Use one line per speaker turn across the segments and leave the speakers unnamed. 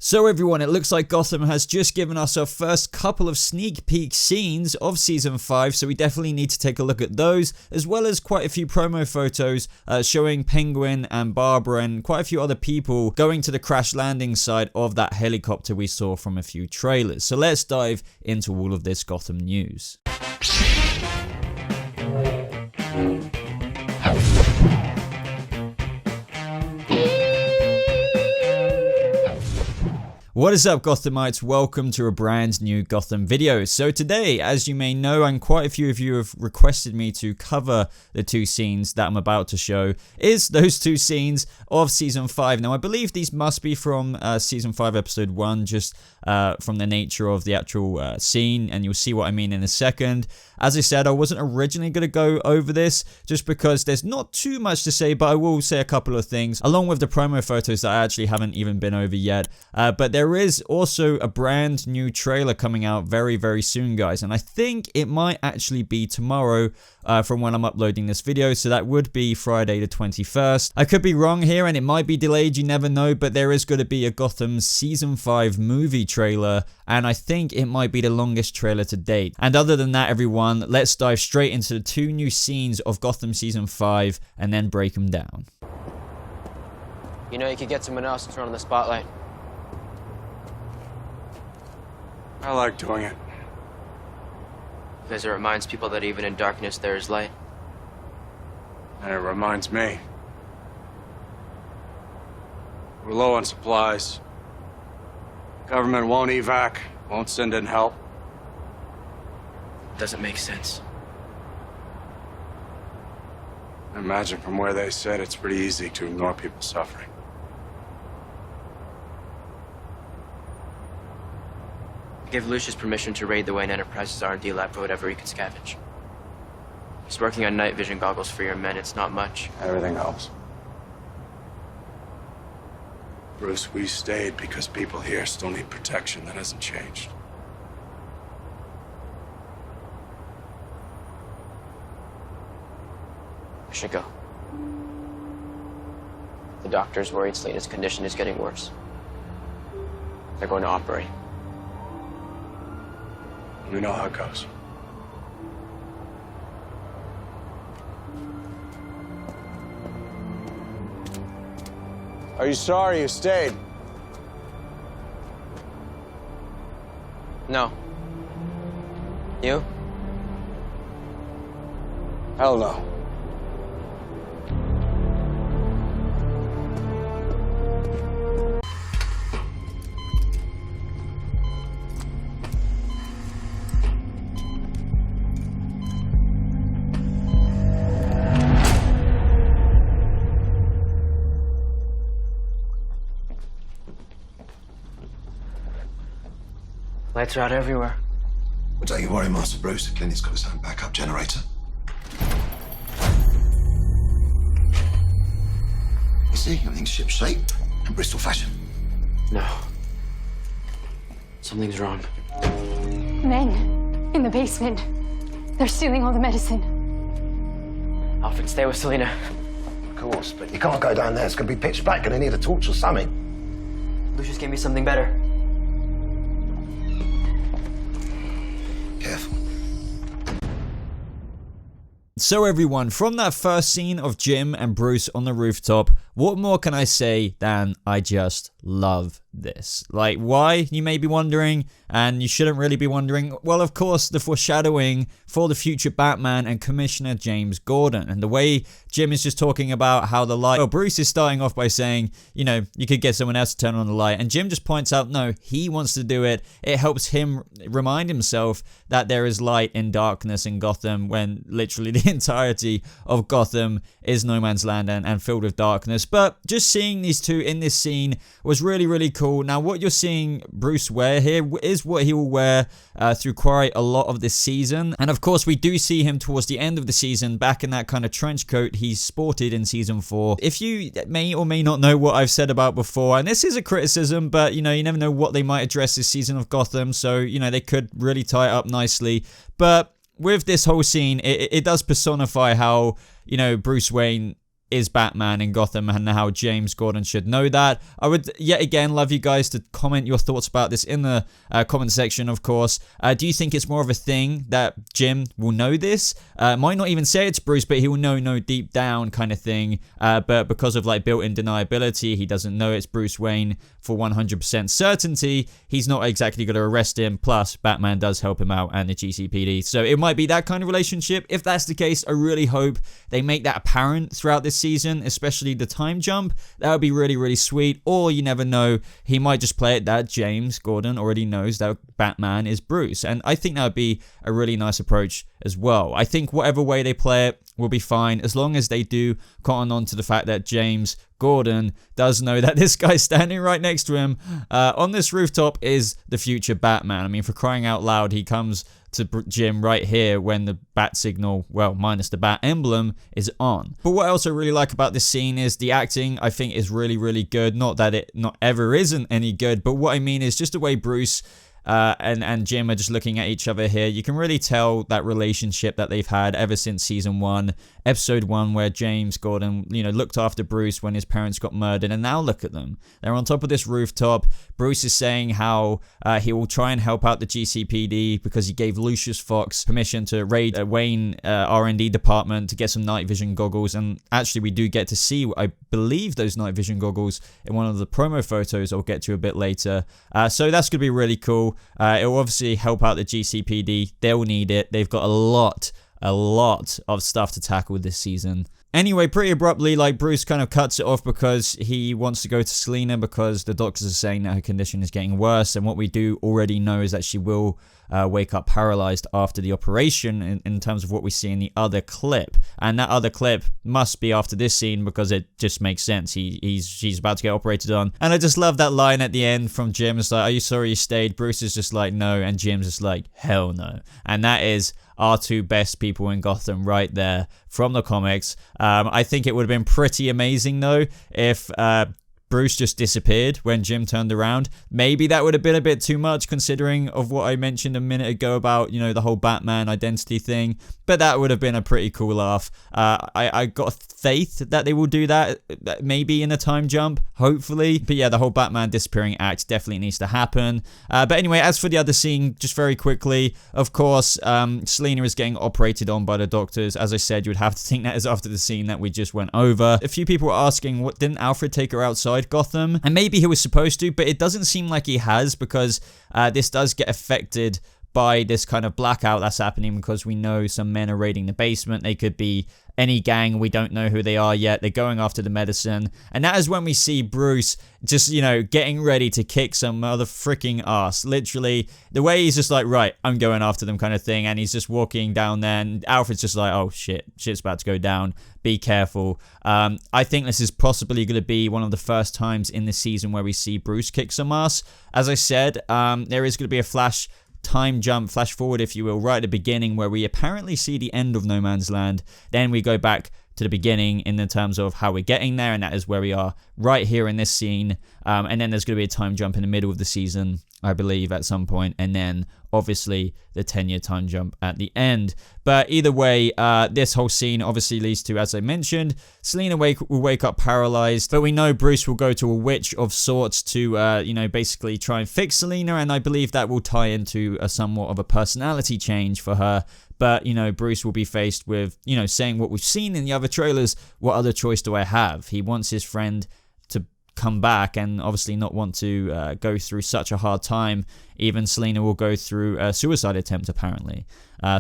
So everyone, it looks like Gotham has just given us our first couple of sneak peek scenes of Season 5, so we definitely need to take a look at those, as well as quite a few promo photos showing Penguin and Barbara and quite a few other people going to the crash landing site of that helicopter we saw from a few trailers. So let's dive into all of this Gotham news. What is up, Gothamites? Welcome to a brand new Gotham video. So today, as you may know, and quite a few of you have requested me to cover the two scenes that I'm about to show, is those two scenes of Season 5. Now, I believe these must be from Season 5, Episode 1, just from the nature of the actual scene, and you'll see what I mean in a second. As I said, I wasn't originally going to go over this, just because there's not too much to say, but I will say a couple of things, along with the promo photos that I actually haven't even been over yet. But there is also a brand new trailer coming out very, very soon, guys, and I think it might actually be tomorrow from when I'm uploading this video, so that would be Friday the 21st. I could be wrong here, and it might be delayed, you never know, but there is going to be a Gotham Season 5 movie trailer, and I think it might be the longest trailer to date. And other than that, everyone, let's dive straight into the two new scenes of Gotham Season 5 and then break them down.
You know, you could get someone else to turn on the spotlight.
I like doing it.
Because it reminds people that even in darkness there is light.
And it reminds me. We're low on supplies. Government won't evac, won't send in help.
Doesn't make sense.
I imagine from where they sit, it's pretty easy to ignore people suffering.
Give Lucius permission to raid the Wayne Enterprises R&D lab for whatever he can scavenge. He's working on night vision goggles for your men. It's not much.
Everything else. Bruce, we stayed because people here still need protection. That hasn't changed.
I should go. The doctor's worried Selena's condition is getting worse. They're going to operate.
We know how it goes. Are you sorry you stayed?
No. You?
Hell no.
Lights are out everywhere.
Well, don't you worry, Master Bruce. The clinic's got its own backup generator. You see, everything's shipshape in Bristol fashion.
No. Something's wrong.
Men in the basement. They're stealing all the medicine.
Alfred, stay with Selena.
Of course, but you can't go down there. It's going to be pitch black. Going to need a torch or something.
Lucius gave me something better.
Careful.
So everyone, from that first scene of Jim and Bruce on the rooftop, what more can I say than I just love this? Like, why, you may be wondering, and you shouldn't really be wondering. Well, of course, the foreshadowing for the future Batman and Commissioner James Gordon, and the way Jim is just talking about how the light, well, Bruce is starting off by saying, you know, you could get someone else to turn on the light, and Jim just points out, no, he wants to do it. It helps him remind himself that there is light in darkness in Gotham, when literally the entirety of Gotham is no man's land and filled with darkness. But just seeing these two in this scene was really, really cool. Now, what you're seeing Bruce wear here is what he will wear through quite a lot of this season. And of course, we do see him towards the end of the season back in that kind of trench coat he sported in Season 4. If you may or may not know what I've said about before, and this is a criticism, but, you know, you never know what they might address this season of Gotham, so, you know, they could really tie it up nicely. But with this whole scene, it does personify how, you know, Bruce Wayne is Batman in Gotham and how James Gordon should know that. I would yet again love you guys to comment your thoughts about this in the comment section, of course. Do you think it's more of a thing that Jim will know this? Might not even say it's Bruce, but he will know deep down kind of thing. But because of like built-in deniability, he doesn't know it's Bruce Wayne for 100% certainty. He's not exactly going to arrest him. Plus, Batman does help him out and the GCPD. So it might be that kind of relationship. If that's the case, I really hope they make that apparent throughout this season, especially the time jump. That would be really, really sweet. Or you never know, he might just play it that James Gordon already knows that Batman is Bruce. And I think that would be a really nice approach as well. I think whatever way they play it will be fine, as long as they do cotton on to the fact that James Gordon does know that this guy standing right next to him on this rooftop is the future Batman. I mean, for crying out loud, he comes to Jim right here when the bat signal, well, minus the bat emblem, is on. But what else I really like about this scene is the acting. I think is really, really good. Not that it not ever isn't any good, but what I mean is just the way Bruce and Jim are just looking at each other here. You can really tell that relationship that they've had ever since season 1, episode 1, where James Gordon, looked after Bruce when his parents got murdered, and now look at them. They're on top of this rooftop. Bruce is saying how he will try and help out the GCPD because he gave Lucius Fox permission to raid Wayne R&D department to get some night vision goggles, and actually we do get to see, I believe, those night vision goggles in one of the promo photos I'll get to a bit later. So that's going to be really cool. It will obviously help out the GCPD. They'll need it. They've got a lot of stuff to tackle this season. Anyway, pretty abruptly, Bruce kind of cuts it off because he wants to go to Selina because the doctors are saying that her condition is getting worse, and what we do already know is that she will wake up paralyzed after the operation in terms of what we see in the other clip. And that other clip must be after this scene because it just makes sense. She's about to get operated on. And I just love that line at the end from Jim. It's like, are you sorry you stayed? Bruce is just like, no. And Jim's just like, hell no. And that is our two best people in Gotham right there from the comics. I think it would have been pretty amazing though if Bruce just disappeared when Jim turned around. Maybe that would have been a bit too much considering of what I mentioned a minute ago about, the whole Batman identity thing. But that would have been a pretty cool laugh. I got faith that they will do that, maybe in a time jump, hopefully. But yeah, the whole Batman disappearing act definitely needs to happen. But anyway, as for the other scene, just very quickly, of course, Selina is getting operated on by the doctors. As I said, you would have to think that is after the scene that we just went over. A few people were asking, what, didn't Alfred take her outside Gotham? And maybe he was supposed to, but it doesn't seem like he has because this does get affected by this kind of blackout that's happening because we know some men are raiding the basement. They could be any gang. We don't know who they are yet. They're going after the medicine. And that is when we see Bruce just, getting ready to kick some other freaking ass. Literally, the way he's just like, right, I'm going after them kind of thing. And he's just walking down there and Alfred's just like, oh shit's about to go down. Be careful. I think this is possibly going to be one of the first times in the season where we see Bruce kick some ass. As I said, there is going to be a flash forward, if you will, right at the beginning where we apparently see the end of No Man's Land. Then we go back to the beginning in the terms of how we're getting there, and that is where we are right here in this scene. And then there's going to be a time jump in the middle of the season, I believe, at some point, and then obviously the 10-year time jump at the end. But either way, this whole scene obviously leads to, as I mentioned, Selina will wake up paralyzed, but we know Bruce will go to a witch of sorts to, basically try and fix Selina, and I believe that will tie into a somewhat of a personality change for her. But, Bruce will be faced with, saying what we've seen in the other trailers, what other choice do I have? He wants his friend to come back and obviously not want to go through such a hard time. Even Selina will go through a suicide attempt, apparently.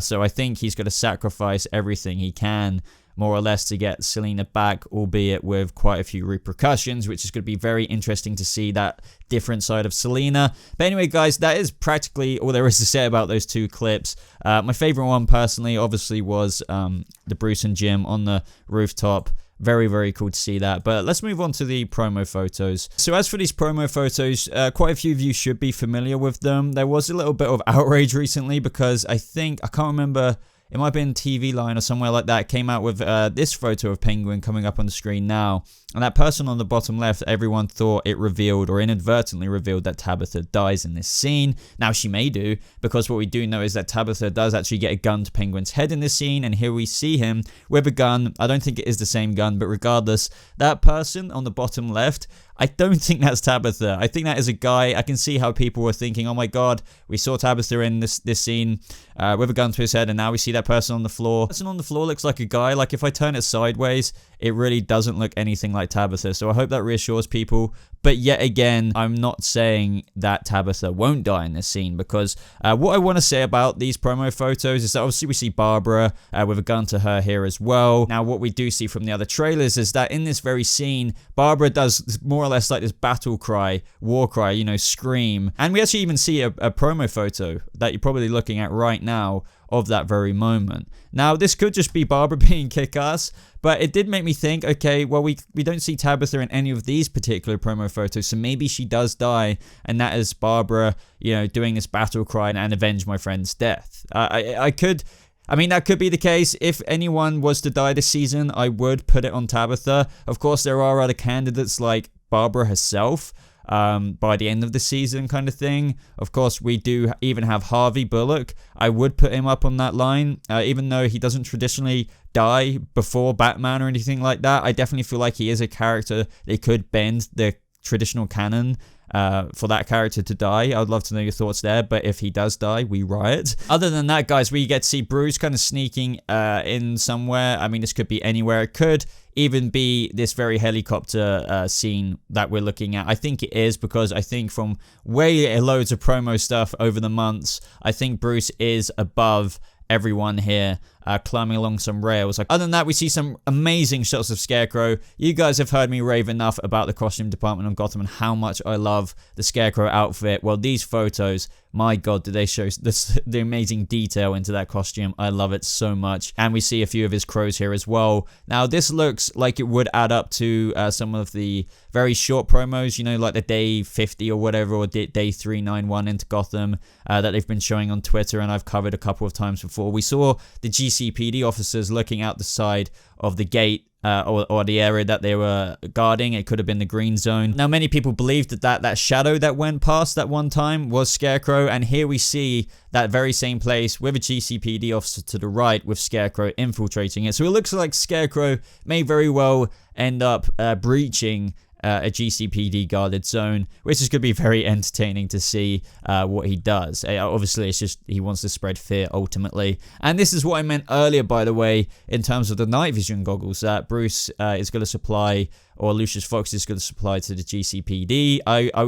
So I think he's going to sacrifice everything he can, more or less, to get Selina back, albeit with quite a few repercussions, which is going to be very interesting to see that different side of Selina. But anyway, guys, that is practically all there is to say about those two clips. My favorite one, personally, obviously was the Bruce and Jim on the rooftop. Very, very cool to see that. But let's move on to the promo photos. So as for these promo photos, quite a few of you should be familiar with them. There was a little bit of outrage recently because I can't remember it might have been TV Line or somewhere like that, came out with this photo of Penguin coming up on the screen now. And that person on the bottom left, everyone thought it revealed or inadvertently revealed that Tabitha dies in this scene. Now she may do, because what we do know is that Tabitha does actually get a gun to Penguin's head in this scene, and here we see him with a gun. I don't think it is the same gun, but regardless, that person on the bottom left, I don't think that's Tabitha. I think that is a guy. I can see how people were thinking, oh my god, we saw Tabitha in this scene with a gun to his head, and now we see that person on the floor. The person on the floor looks like a guy. Like, if I turn it sideways, it really doesn't look anything like Tabitha. So I hope that reassures people. But yet again, I'm not saying that Tabitha won't die in this scene, because what I want to say about these promo photos is that obviously we see Barbara with a gun to her here as well. Now, what we do see from the other trailers is that in this very scene, Barbara does more or less like this battle cry, war cry, you know, scream. And we actually even see a promo photo that you're probably looking at right now of that very moment. Now, this could just be Barbara being kick-ass, but it did make me think, okay, well, we don't see Tabitha in any of these particular promo photos, so maybe she does die, and that is Barbara, you know, doing this battle cry and avenge my friend's death. I mean, that could be the case. If anyone was to die this season, I would put it on Tabitha. Of course, there are other candidates like Barbara herself, by the end of the season kind of thing. Of course, we do even have Harvey Bullock. I would put him up on that line, even though he doesn't traditionally die before Batman or anything like that. I definitely feel like he is a character they could bend the traditional canon for that character to die. I would love to know your thoughts there, but if he does die, we riot. Other than that, guys, we get to see Bruce kind of sneaking in somewhere. I mean, this could be anywhere. It could even be this very helicopter scene that we're looking at. I think it is, because I think from way loads of promo stuff over the months, I think Bruce is above everyone here, climbing along some rails. Like, other than that, we see some amazing shots of Scarecrow. You guys have heard me rave enough about the costume department on Gotham and how much I love the Scarecrow outfit. Well, these photos, my god, do they show the amazing detail into that costume. I love it so much. And we see a few of his crows here as well. Now, this looks like it would add up to some of the very short promos, you know, like the day 50 or whatever, or day 391 into Gotham that they've been showing on Twitter, and I've covered a couple of times before. We saw the GCPD officers looking out the side of the gate, or the area that they were guarding. It could have been the green zone. Now, many people believed that shadow that went past that one time was Scarecrow, and here we see that very same place with a GCPD officer to the right with Scarecrow infiltrating it. So it looks like Scarecrow may very well end up breaching a GCPD guarded zone, which is going to be very entertaining to see what he does. Obviously, it's just he wants to spread fear ultimately. And this is what I meant earlier, by the way, in terms of the night vision goggles that Bruce is going to supply, or Lucius Fox is going to supply to the GCPD.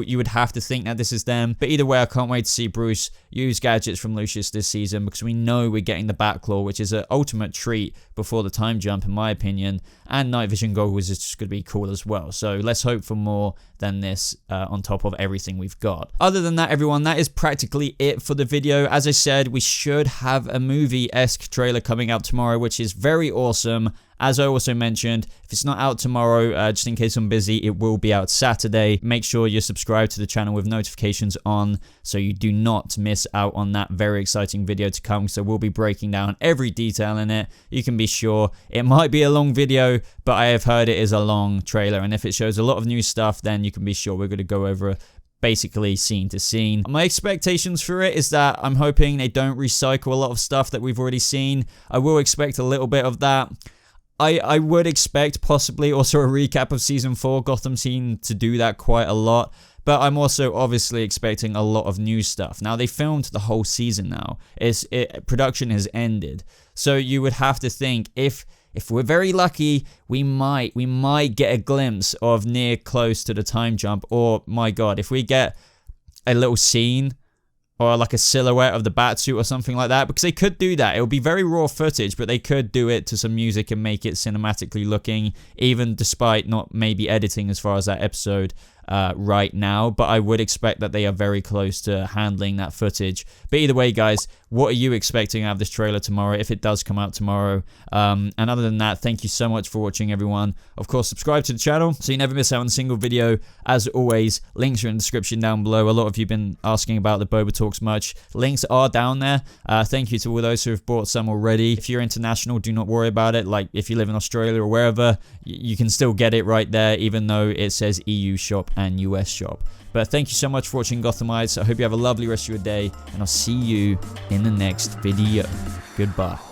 You would have to think that this is them. But either way, I can't wait to see Bruce use gadgets from Lucius this season, because we know we're getting the Batclaw, which is an ultimate treat before the time jump, in my opinion. And night vision goggles is just going to be cool as well. So let's hope for more than this on top of everything we've got. Other than that, everyone, that is practically it for the video. As I said, we should have a movie-esque trailer coming out tomorrow, which is very awesome. As I also mentioned, if it's not out tomorrow, just in case I'm busy, it will be out Saturday. Make sure you're subscribed to the channel with notifications on so you do not miss out on that very exciting video to come. So we'll be breaking down every detail in it. You can be sure it might be a long video, but I have heard it is a long trailer. And if it shows a lot of new stuff, then you can be sure we're going to go over basically scene to scene. My expectations for it is that I'm hoping they don't recycle a lot of stuff that we've already seen. I will expect a little bit of that. I would expect possibly also a recap of Season 4. Gotham seemed to do that quite a lot. But I'm also obviously expecting a lot of new stuff. Now, they filmed the whole season now. Production has ended. So you would have to think, if we're very lucky, we might get a glimpse of near close to the time jump. Or, my god, if we get a little scene or like a silhouette of the Batsuit or something like that, because they could do that. It would be very raw footage, but they could do it to some music and make it cinematically looking, even despite not maybe editing as far as that episode right now, but I would expect that they are very close to handling that footage. But either way, guys, what are you expecting out of this trailer tomorrow, if it does come out tomorrow? And other than that, thank you so much for watching, everyone. Of course, subscribe to the channel so you never miss out on a single video. As always, links are in the description down below. A lot of you have been asking about the BobaTalks merch. Links are down there. Thank you to all those who have bought some already. If you're international, do not worry about it. Like, if you live in Australia or wherever, you can still get it right there, even though it says EU shop and US shop. But thank you so much for watching, Gothamites. I hope you have a lovely rest of your day, and I'll see you in the next video. Goodbye.